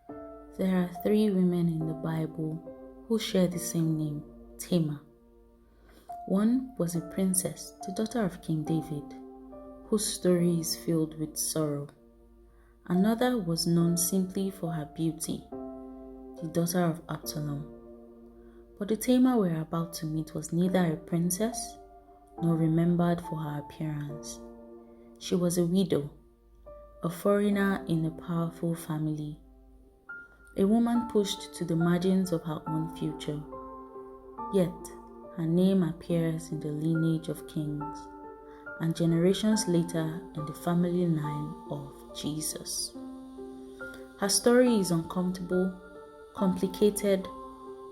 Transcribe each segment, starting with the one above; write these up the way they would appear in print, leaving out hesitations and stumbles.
There are 3 women in the Bible who share the same name, Tamar. One was a princess, the daughter of King David, whose story is filled with sorrow. Another was known simply for her beauty, the daughter of Absalom. But the Tamar we're about to meet was neither a princess nor remembered for her appearance. She was a widow, a foreigner in a powerful family, a woman pushed to the margins of her own future. Yet, her name appears in the lineage of kings, and generations later in the family line of Jesus. Her story is uncomfortable, complicated,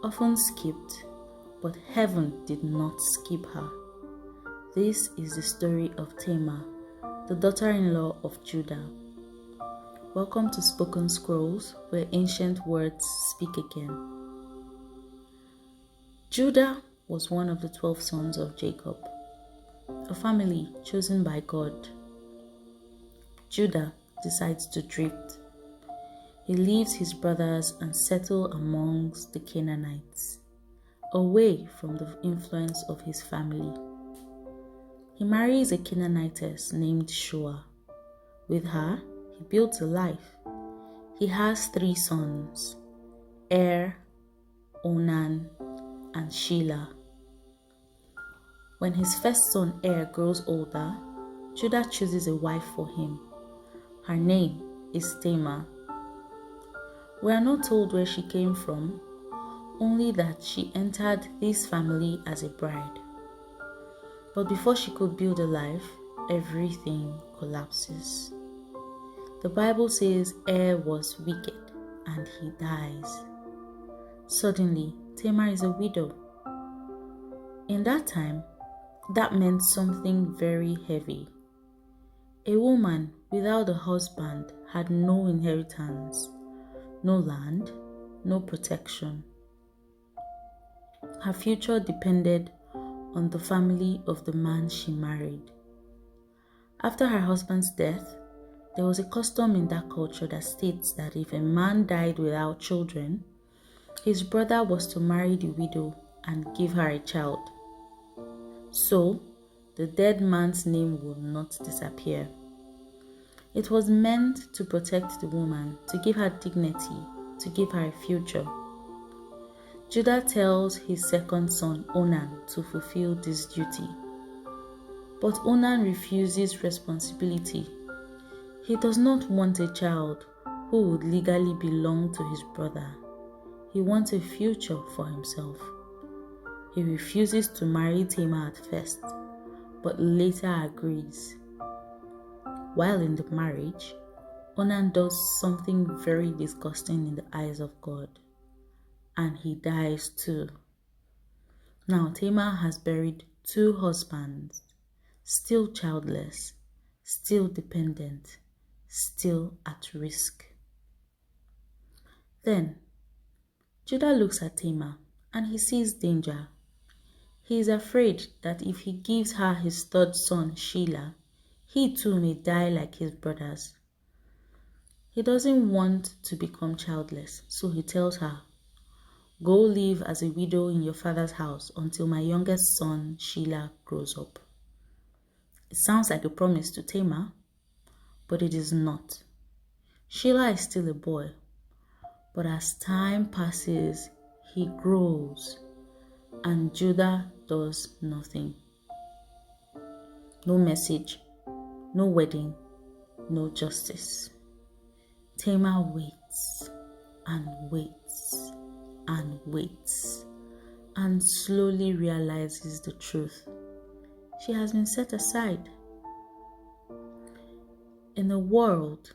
often skipped, but heaven did not skip her. This is the story of Tamar, the daughter-in-law of Judah. Welcome to Spoken Scrolls, where ancient words speak again. Judah was one of the 12 sons of Jacob, a family chosen by God. Judah decides to drift. He leaves his brothers and settles amongst the Canaanites, away from the influence of his family. He marries a Canaanitess named Shua. With her, he builds a life. He has 3 sons, Onan, and Shelah. When his first son grows older, Judah chooses a wife for him. Her name is Tamar. We are not told where she came from, only that she entered this family as a bride. But before she could build a life, everything collapses. The Bible says was wicked and he dies. Suddenly, Tamar is a widow. In that time, that meant something very heavy. A woman without a husband had no inheritance, no land, no protection. Her future depended on the family of the man she married. After her husband's death, there was a custom in that culture that states that if a man died without children, his brother was to marry the widow and give her a child. So, the dead man's name would not disappear. It was meant to protect the woman, to give her dignity, to give her a future. Judah tells his second son, Onan, to fulfill this duty. But Onan refuses responsibility. He does not want a child who would legally belong to his brother. He wants a future for himself. He refuses to marry Tamar at first, but later agrees. While in the marriage, Onan does something very disgusting in the eyes of God, and he dies too. Now Tamar has buried 2 husbands, still childless, still dependent, still at risk. Then, Judah looks at Tamar and he sees danger. He is afraid that if he gives her his 3rd son, Shelah, he too may die like his brothers. He doesn't want to become childless, so he tells her, "Go live as a widow in your father's house until my youngest son, Shelah, grows up." It sounds like a promise to Tamar, but it is not. Shelah is still a boy, but as time passes, he grows, and Judah does nothing. No message, no wedding, no justice. Tamar waits and waits and waits and slowly realizes the truth. She has been set aside. In a world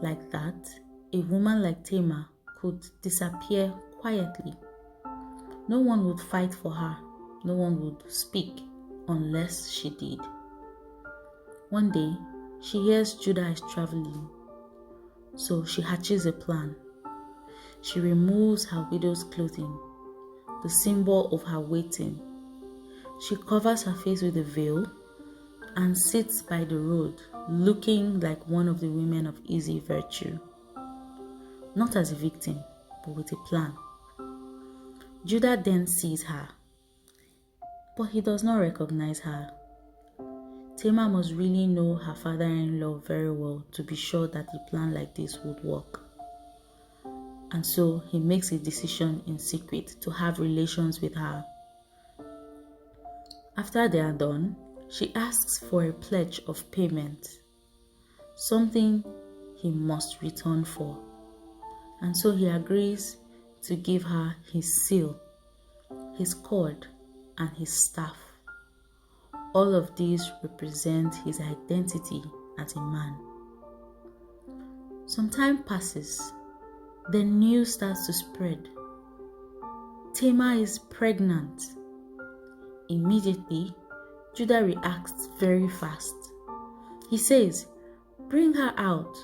like that, a woman like Tamar could disappear quietly. No one would fight for her. No one would speak unless she did. One day, she hears Judah is traveling, so she hatches a plan. She removes her widow's clothing, the symbol of her waiting. She covers her face with a veil and sits by the road, looking like one of the women of easy virtue. not as a victim, but with a plan. Judah then sees her, but he does not recognize her. Tamar must really know her father-in-law very well to be sure that a plan like this would work. And so he makes a decision in secret to have relations with her. After they are done, she asks for a pledge of payment, something he must return for. And so he agrees to give her his seal, his cord, and his staff. All of these represent his identity as a man. Some time passes, then news starts to spread. Tamar is pregnant. Immediately, Judah reacts very fast. He says, "Bring her out.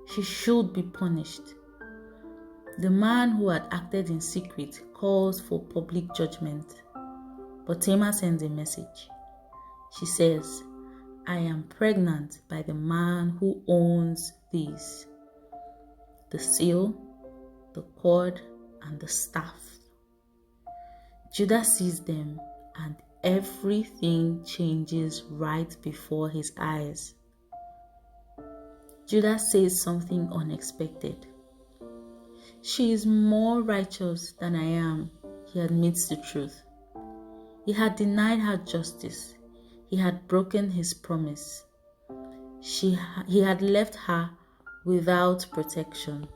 She should be punished." The man who had acted in secret calls for public judgment, but Tamar sends a message. She says, "I am pregnant by the man who owns these: the seal, the cord, and the staff." Judah sees them, and everything changes right before his eyes. Judah says something unexpected. "She is more righteous than I am," he admits the truth. He had denied her justice. He had broken his promise. He had left her without protection.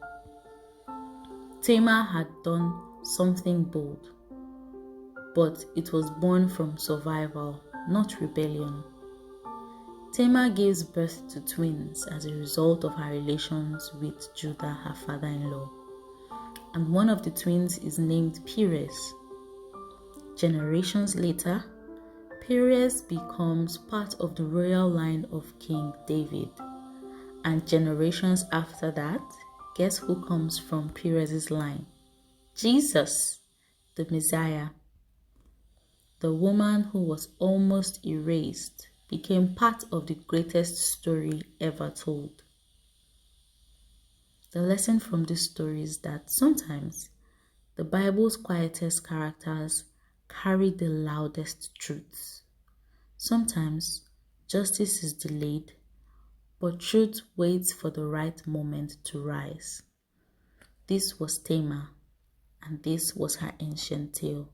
Tamar had done something bold, but it was born from survival, not rebellion. Tamar gives birth to twins as a result of her relations with Judah, her father-in-law, and one of the twins is named Perez. Generations later, Perez becomes part of the royal line of King David. And generations after that, guess who comes from Perez's line? Jesus, the Messiah. The woman who was almost erased became part of the greatest story ever told. The lesson from this story is that sometimes the Bible's quietest characters carry the loudest truths. Sometimes justice is delayed, but truth waits for the right moment to rise. This was Tamar, and this was her ancient tale.